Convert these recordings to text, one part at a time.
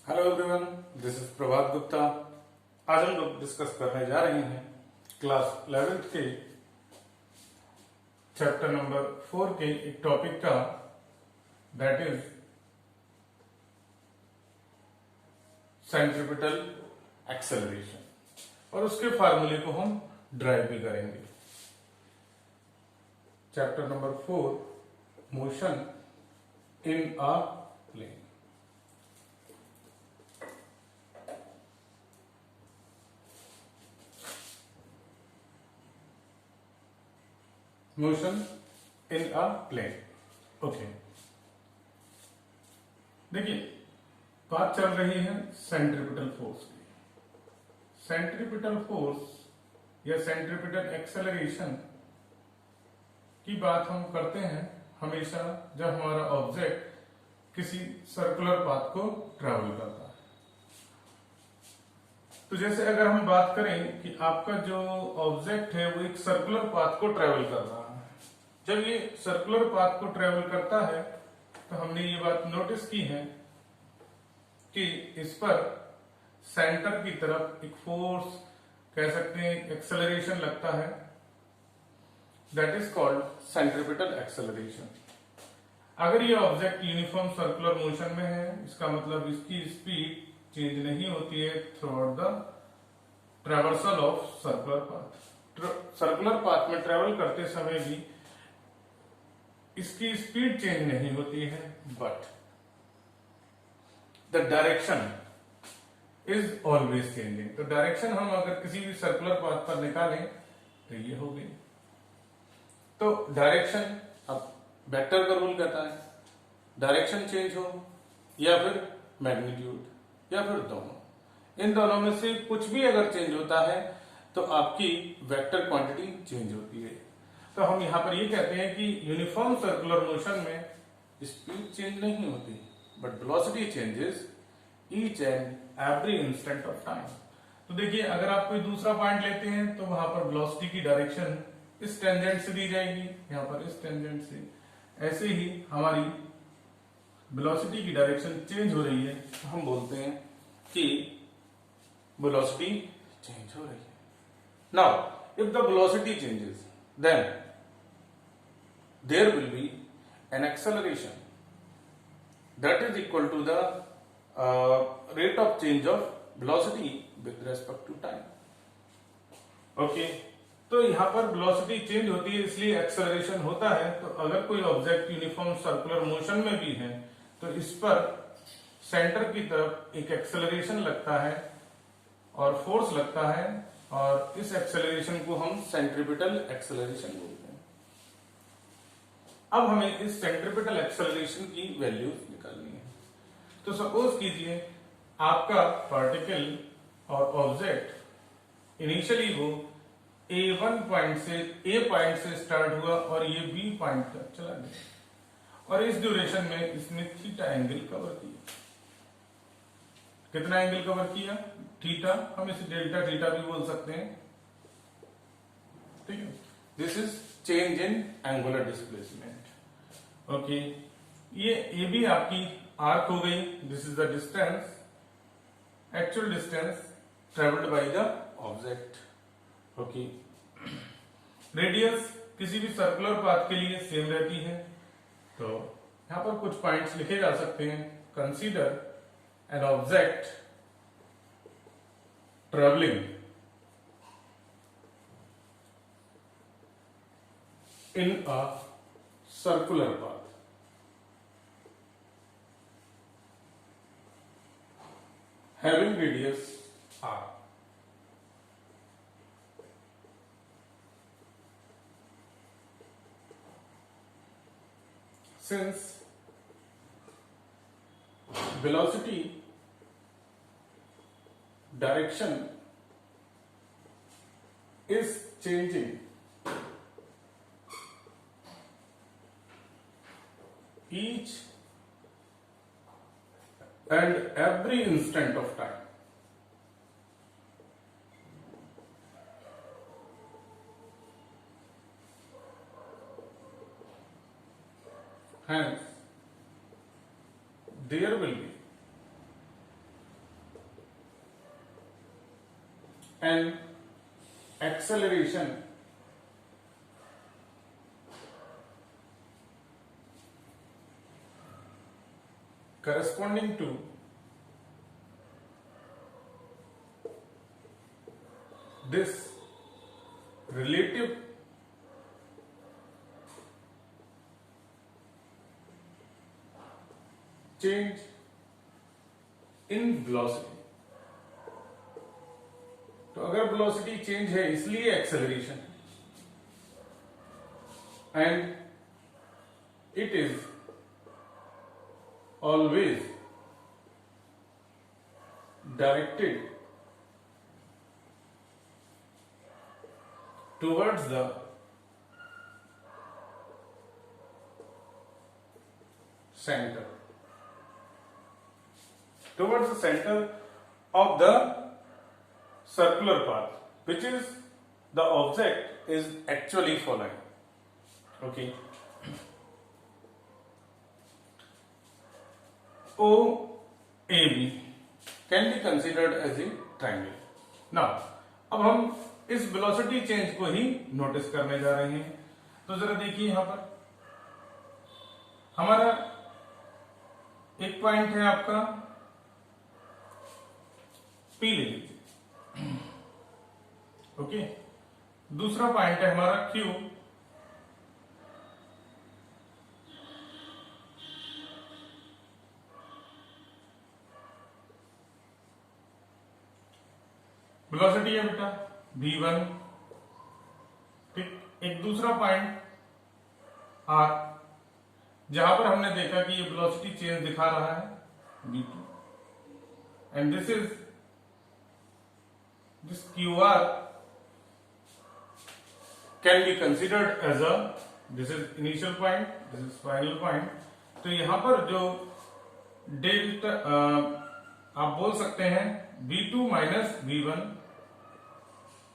Hello everyone, this is प्रभात गुप्ता। आज हम लोग डिस्कस करने जा रहे हैं क्लास 11th के चैप्टर नंबर 4 के एक टॉपिक का, दैट इज सेंट्रीपिटल एक्सेलरेशन, और उसके फार्मूले को हम ड्राइव भी करेंगे। Chapter number 4, motion in a plane. Motion in a plane. Okay, देखिए बात चल रही है सेंट्रीपिटल फोर्स की। सेंट्रीपिटल फोर्स या सेंट्रीपिटल एक्सेलरेशन की बात हम करते हैं हमेशा जब हमारा ऑब्जेक्ट किसी सर्कुलर पाथ को ट्रेवल करता है। तो जैसे अगर हम बात करें कि आपका जो ऑब्जेक्ट है वो एक सर्कुलर पाथ को ट्रेवल कर रहा है। जब ये सर्कुलर पाथ को ट्रेवल करता है तो हमने ये बात नोटिस की है कि इस पर सेंटर की तरफ एक फोर्स, कह सकते हैं एक्सेलरेशन लगता है, that is called centripetal acceleration. अगर ये ऑब्जेक्ट यूनिफॉर्म सर्कुलर मोशन में है, इसका मतलब इसकी स्पीड चेंज नहीं होती है through out the traversal of circular path. Circular path में ट्रेवल करते समय भी इसकी स्पीड चेंज नहीं होती है, but the direction is always changing. तो डायरेक्शन हम अगर किसी भी सर्कुलर पाथ पर निकालें तो ये हो गई। तो डायरेक्शन, अब वेक्टर का रूल कहता है डायरेक्शन चेंज हो या फिर मैग्नीट्यूड या फिर दोनों, इन दोनों में से कुछ भी अगर चेंज होता है तो आपकी वेक्टर क्वांटिटी चेंज होती है। तो हम यहां पर ये कहते हैं कि यूनिफॉर्म सर्कुलर मोशन में स्पीड चेंज नहीं होती, but velocity changes each and every instant of time. तो देखिए अगर आप कोई दूसरा पॉइंट लेते हैं तो वहां पर वेलोसिटी की डायरेक्शन इस टेंजेंट से दी जाएगी, यहां पर इस टेंजेंट से। ऐसे ही हमारी वेलोसिटी की डायरेक्शन चेंज हो रही है तो हम बोलते हैं कि वेलोसिटी चेंज हो रही है। Now if the velocity changes, then there will be an acceleration that is equal to the rate of change of velocity with respect to time. Okay, तो यहां पर वेलोसिटी चेंज होती है इसलिए एक्सेलरेशन होता है। तो अगर कोई ऑब्जेक्ट यूनिफॉर्म सर्कुलर मोशन में भी है तो इस पर सेंटर की तरफ एक एक्सेलरेशन लगता है और फोर्स लगता है, और इस एक्सेलरेशन को हम सेंट्रीपिटल एक्सेलरेशन बोलते हैं। अब हमें इस सेंट्रीपिटल एक्सेलरेशन की वैल्यूज निकालनी है। तो सपोज कीजिए आपका पार्टिकल और ऑब्जेक्ट इनिशियली वो A1 पॉइंट से स्टार्ट हुआ और ये B पॉइंट तक चला गया, और इस ड्यूरेशन में इसने थीटा एंगल कवर किया। कितना एंगल कवर किया? थीटा। हम इसे डेल्टा थीटा भी बोल सकते हैं, ठीक है। This is change in angular displacement. Okay, ये भी आपकी आर्क हो गई। This is the distance, actual distance travelled by the object. Okay, radius किसी भी सर्कुलर पाथ के लिए सेम रहती है। तो यहां पर कुछ पॉइंट्स लिखे जा सकते हैं। Consider an object traveling in a circular path having radius r. Since velocity direction is changing each and every instant of time, hence there will be an acceleration corresponding to this relative change in velocity। तो अगर velocity change है इसलिए acceleration, and it is always directed towards the center, towards the center of the circular path which is the object is actually following। Okay, OAB can be considered as a triangle। now अब हम इस velocity change को ही notice करने जा रहे हैं। तो जरा देखिए यहां पर हमारा एक पॉइंट है आपका P ले लीजिए, ओके। दूसरा पॉइंट है हमारा Q, वेलोसिटी है बेटा V1, ठीक। एक दूसरा पॉइंट R, जहां पर हमने देखा कि ये वेलोसिटी चेंज दिखा रहा है V2, and this is this QR can be considered as a, this is initial point, this is final point। तो यहां पर जो डेल्टा आप बोल सकते हैं V2 minus V1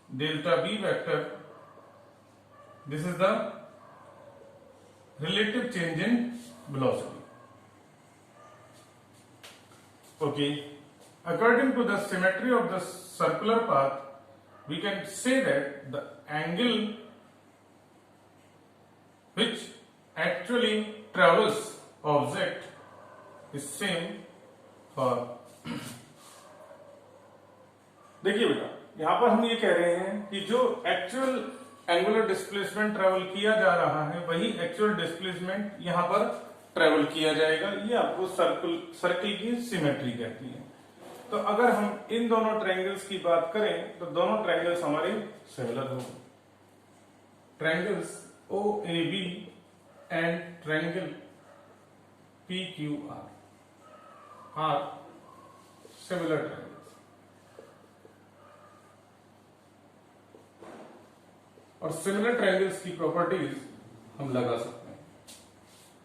delta B vector, this is the relative change in velocity. Okay, according to the symmetry of the circular path, we can say that the angle which actually travels object is same for देखिए बेटा यहां पर हम ये कह रहे हैं कि जो एक्चुअल एंगुलर डिस्प्लेसमेंट ट्रेवल किया जा रहा है वही एक्चुअल डिस्प्लेसमेंट यहां पर ट्रेवल किया जाएगा। ये आपको सर्कल की सिमेट्री कहती है। तो अगर हम इन दोनों ट्रायंगल्स की बात करें तो दोनों ट्रायंगल्स हमारे सिमिलर होंगे। Triangles OAB and triangle PQR are similar triangles. और सिमिलर ट्रायंगल्स की प्रॉपर्टीज हम लगा सकते हैं।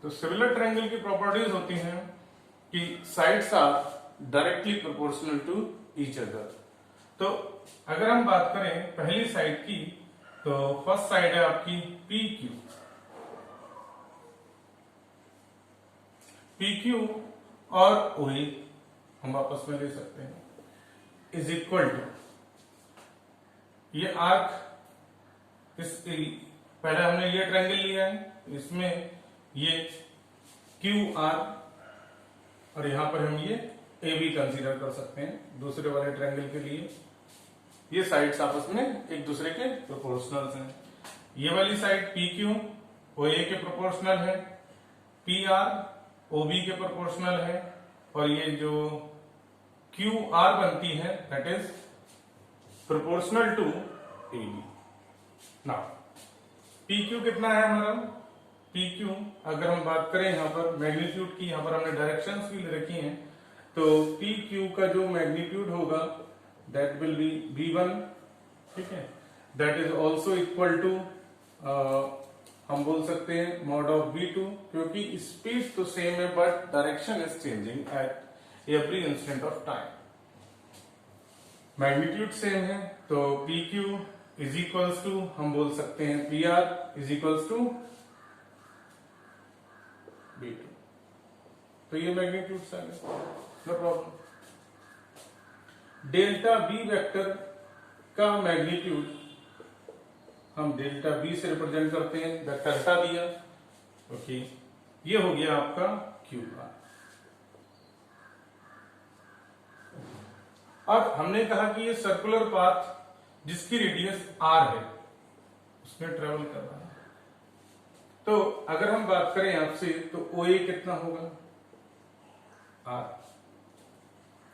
तो सिमिलर ट्रायंगल की प्रॉपर्टीज होती हैं कि sides are directly proportional to each other. तो अगर हम बात करें पहली साइड की तो फर्स्ट साइड है आपकी PQ और OA हम आपस में ले सकते हैं, इज इक्वल टू ये आर्क, इस पहले हमने ये ट्रायंगल लिया है, इसमें ये QR और यहां पर हम ये AB कंसीडर कर सकते हैं दूसरे वाले ट्रायंगल के लिए। ये साइड्स आपस में एक दूसरे के प्रोपोर्शनल हैं। ये वाली साइड PQ OA के प्रोपोर्शनल है, PR OB के प्रोपोर्शनल है, और ये जो QR बनती है that is proportional to AB। Now PQ कितना है हमारा? PQ अगर हम बात करें यहां पर मैग्नीट्यूड की, यहां पर हमने डायरेक्शंस भी ले रखी हैं, तो PQ का जो मैग्नीट्यूड होगा दैट विल बी V1, ठीक है। That is also equal to हम बोल सकते हैं मॉड ऑफ V2, क्योंकि स्पीड तो सेम है but direction is changing at every instant of time. Magnitude same है तो PQ इज इक्वल्स टू हम बोल सकते हैं PR is equals to V2। तो ये मैग्नीट्यूड है, no problem. Delta B vector का मैग्नीट्यूड हम डेल्टा बी से रिप्रेजेंट करते हैं, वेक्टर हटा दिया। ओके, ये हो गया आपका क्यू आर। अब हमने कहा कि ये सर्कुलर पाथ जिसकी रेडियस आर है उसमें ट्रेवल कर रहा है। तो अगर हम बात करें आपसे तो ओ ए कितना होगा, आर।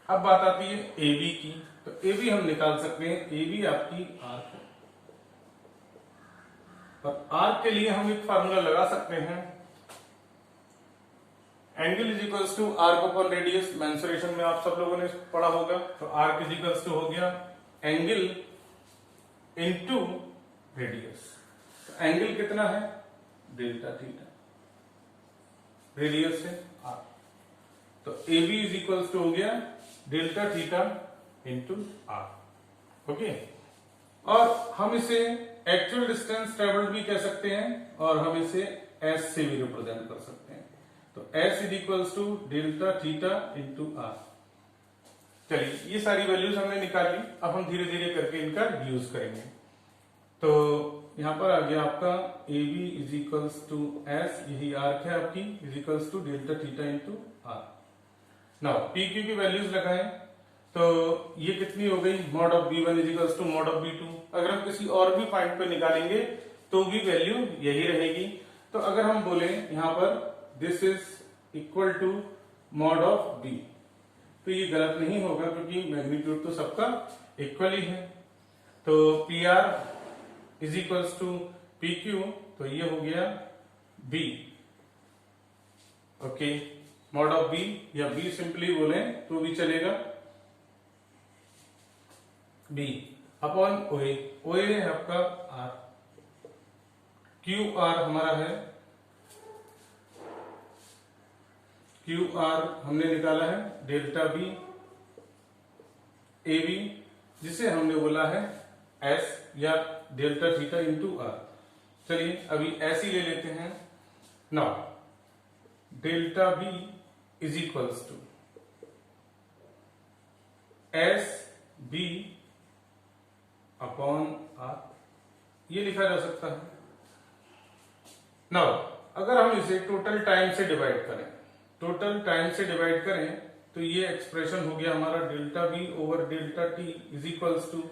अब बात आती है ए बी की, तो ए बी हम निकाल सकते हैं, ए बी आपकी आर है। और आर के लिए हम एक फार्मूला लगा सकते हैं, angle is equals to arc upon radius. Mensuration में आप सब लोगों ने पढ़ा होगा। तो आर्क इज इक्वल्स टू हो गया एंगल इनटू रेडियस। तो एंगल कितना है, डेल्टा थीटा, रेडियस है आर। तो A B is equals to हो गया delta theta into R. Okay, और हम इसे एक्चुअल डिस्टेंस ट्रेवल्ड भी कह सकते हैं और हम इसे एस से भी रिप्रेजेंट कर सकते हैं। तो S is equals to delta theta into R. चलिए, ये सारी वैल्यूज हमने निकाली। अब हम धीरे धीरे करके इनका यूज करेंगे। तो यहां पर आ गया आपका A B is equals to S, यही आर्क है आपकी, is equals to delta theta into R. Now P Q की वैल्यूज लगाएं तो ये कितनी हो गई, mod of B one is equals to mod of B two. अगर हम किसी और भी पॉइंट पे निकालेंगे तो भी वैल्यू यही रहेगी। तो अगर हम बोले यहां पर this is equal to mod of B, तो ये गलत नहीं होगा क्योंकि मैग्नीट्यूड तो सबका इक्वल ही है। तो P R is equals to P Q, तो ये हो गया B. Okay, mod of B या बी सिंपली बोले तो भी चलेगा, बी अपॉन ओए। ओए है आपका आर, क्यू आर हमारा है, क्यू आर हमने निकाला है डेल्टा बी ए बी, जिसे हमने बोला है एस या डेल्टा थीटा इंटू आर। चलिए अभी ऐसे ही ले लेते हैं। Now delta B is equals to S B upon R, ये लिखा जा सकता है। नाउ अगर हम इसे टोटल टाइम से डिवाइड करें, टोटल टाइम से डिवाइड करें तो ये एक्सप्रेशन हो गया हमारा delta B over delta T is equals to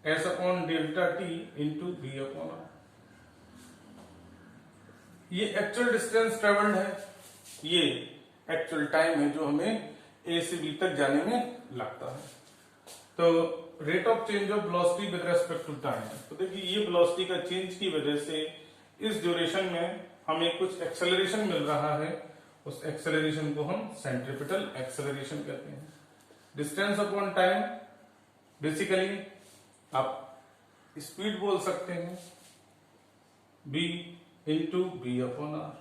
S upon delta T into B upon R. ये एक्चुअल डिस्टेंस ट्रेवल्ड है, ये एक्चुअल टाइम है जो हमें ए से बी तक जाने में लगता है। तो rate of change of velocity with respect to time, तो देखिए ये वेलोसिटी का चेंज की वजह से इस ड्यूरेशन में हमें कुछ एक्सेलरेशन मिल रहा है, उस एक्सेलरेशन को हम सेंट्रीपिटल एक्सेलरेशन कहते हैं। डिस्टेंस अपॉन टाइम बेसिकली आप स्पीड बोल सकते हैं, B into B upon R.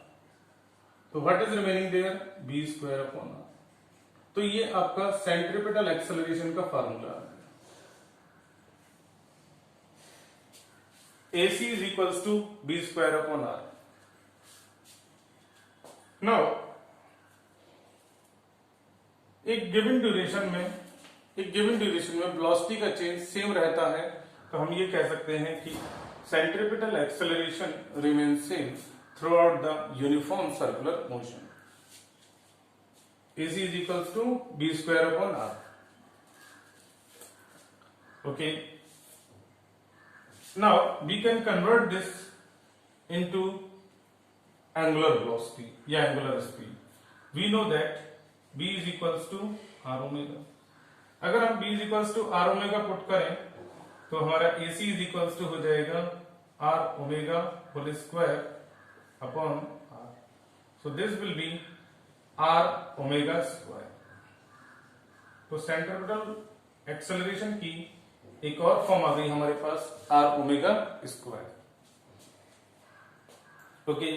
तो what is remaining there, B square upon R. तो ये आपका सेंट्रीपिटल एक्सेलरेशन का फार्मूला है। AC is equals to b square upon r. Now, एक गिवन ड्यूरेशन में वेलोसिटी का चेंज सेम रहता है, तो हम ये कह सकते हैं कि centripetal acceleration remains same through out the uniform circular motion. AC is equals to b square upon r. Okay. Now we can convert this into angular velocity या angular speed. We know that b is equals to r omega. अगर हम b is equals to r omega put करें तो हमारा AC is equals to हो जाएगा r omega whole square upon r. So this will be r omega square. तो centripetal acceleration की एक और फॉर्म आ गई हमारे पास, आर ओमेगा स्क्वायर। ओके,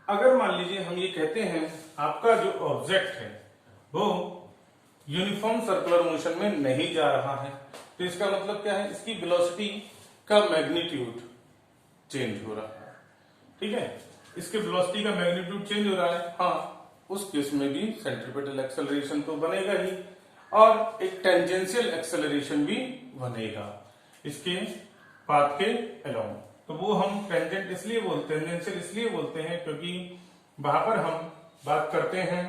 अगर मान लीजिए हम ये कहते हैं आपका जो ऑब्जेक्ट है वो यूनिफॉर्म सर्कुलर मोशन में नहीं जा रहा है, तो इसका मतलब क्या है, इसकी वेलोसिटी का मैग्नीट्यूड चेंज हो रहा है। ठीक है, इसके वेलोसिटी का मैग्नीट्यूड चेंज हो रहा है, हाँ, उस केस में भी सेंट्रीपिटल एक्सेलरेशन तो बनेगा ही और एक टेंजेंशियल एक्सेलरेशन भी बनेगा। इसके पाथ के अलोंग। तो वो हम टेंजेंट इसलिए बोलते हैं, टेंजेंशियल इसलिए बोलते हैं क्योंकि वहां पर हम बात करते हैं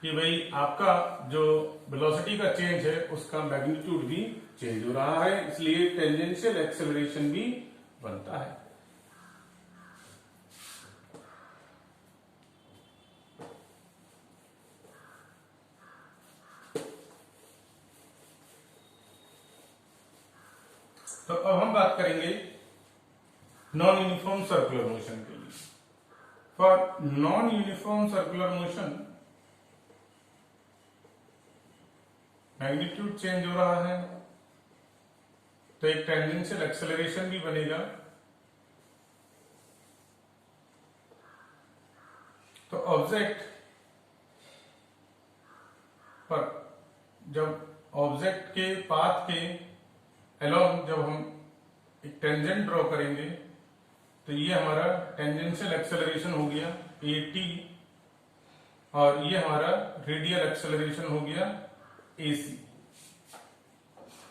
कि भाई आपका जो वेलोसिटी का चेंज है उसका मैग्नीट्यूड भी चेंज हो रहा है, इसलिए टेंजेंशियल एक्सेलरेशन भी बनता है। तो अब हम बात करेंगे नॉन यूनिफॉर्म सर्कुलर मोशन के लिए। For non uniform circular motion magnitude change हो रहा है तो एक टेंजेंशियल एक्सेलरेशन भी बनेगा। तो ऑब्जेक्ट पर जब ऑब्जेक्ट के पाथ के अलोंग जब हम एक टेंजेंट ड्रॉ करेंगे तो ये हमारा टेंजेंशियल एक्सेलरेशन हो गया AT, और ये हमारा रेडियल एक्सेलरेशन हो गया AC,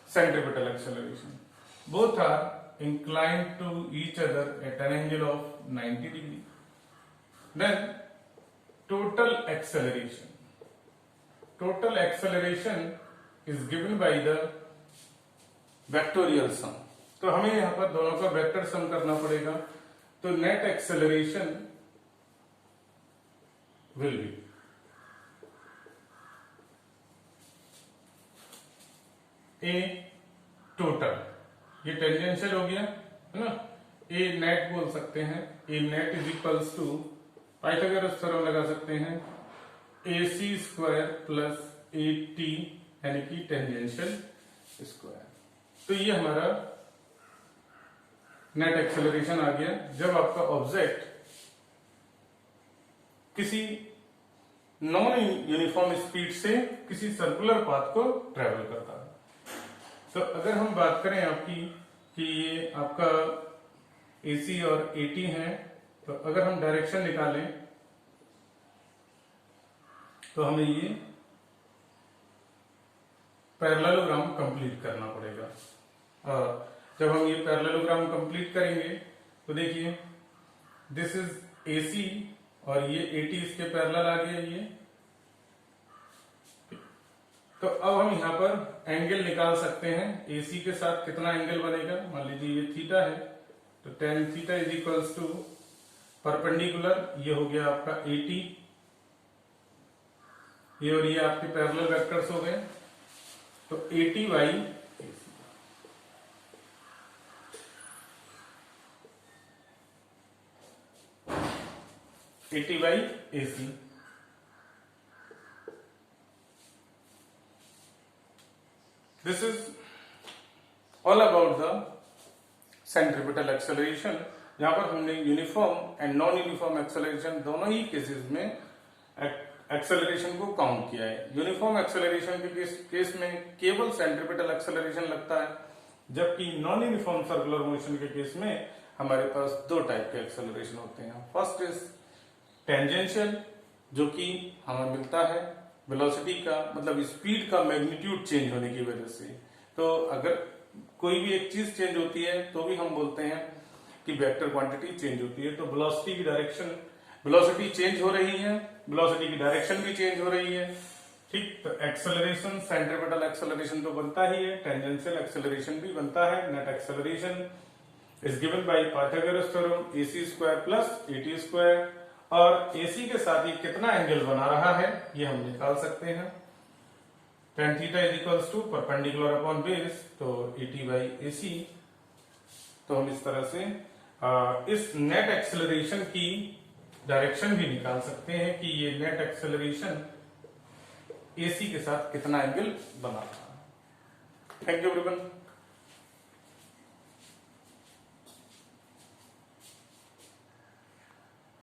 centripetal acceleration. Both are inclined to each other at an angle of 90 degree. Then total acceleration is given by the vectorial sum. तो हमें यहां पर दोनों का वेक्टर सम करना पड़ेगा। तो net acceleration will be a total, ये टेंजेंशियल हो गया है ना, ए नेट बोल सकते हैं। A net is equals to Pythagoras theorem लगा सकते हैं AC स्क्वायर प्लस AT यानी कि टेंजेंशियल स्क्वायर। तो ये हमारा नेट एक्सेलरेशन आ गया जब आपका ऑब्जेक्ट किसी नॉन यूनिफॉर्म स्पीड से किसी सर्कुलर पाथ को ट्रेवल करता है। तो अगर हम बात करें आपकी कि ये आपका AC और AT है, तो अगर हम डायरेक्शन निकालें तो हमें ये पैरेललोग्राम कंप्लीट करना पड़ेगा। जब हम ये पैरेललोग्राम कंप्लीट करेंगे तो देखिए दिस इज AC और ये AT इसके पैरेलल आ गया ये। तो अब हम यहाँ पर एंगल निकाल सकते हैं AC के साथ कितना एंगल बनेगा। मान लीजिए ये थीटा है तो tan theta is equals to perpendicular, ये हो गया आपका AT, ये और ये आपके पैरेलल वेक्टर्स हो गए। तो AT by AC। This is all about the centripetal acceleration, जहां पर हमने uniform and non uniform acceleration दोनों ही केसेस में एक्सेलरेशन को काउंट किया है। यूनिफॉर्म एक्सेलरेशन के केस में केवल सेंट्रिपिटल एक्सेलरेशन लगता है, जबकि नॉन यूनिफॉर्म सर्कुलर मोशन के केस में हमारे पास दो टाइप के एक्सेलरेशन होते हैं। फर्स्ट इज टेंजेंशियल, जो कि हमें मिलता है वेलोसिटी का मतलब स्पीड का मैग्नीट्यूड चेंज होने की वजह से। तो अगर कोई भी एक चीज चेंज होती है तो भी हम बोलते हैं कि वेक्टर क्वांटिटी चेंज होती है। तो वेलोसिटी की डायरेक्शन, वेलोसिटी चेंज हो रही है, वेलोसिटी की डायरेक्शन भी चेंज हो रही है, ठीक। तो एक्सेलरेशन सेंट्रिपिटल एक्सेलरेशन तो बनता ही है, टेंजेंशियल एक्सेलरेशन भी बनता है। Net acceleration is given by Pythagoras theorem AC square plus AT square, और AC के साथ ये कितना एंगल बना रहा है ये हम निकाल सकते हैं। tan theta is equals to perpendicular upon base, तो AT बाई AC। तो हम इस तरह से इस नेट एक्सेलरेशन की डायरेक्शन भी निकाल सकते हैं कि ये नेट एक्सेलरेशन AC के साथ कितना एंगल बना रहा है। Thank you everyone.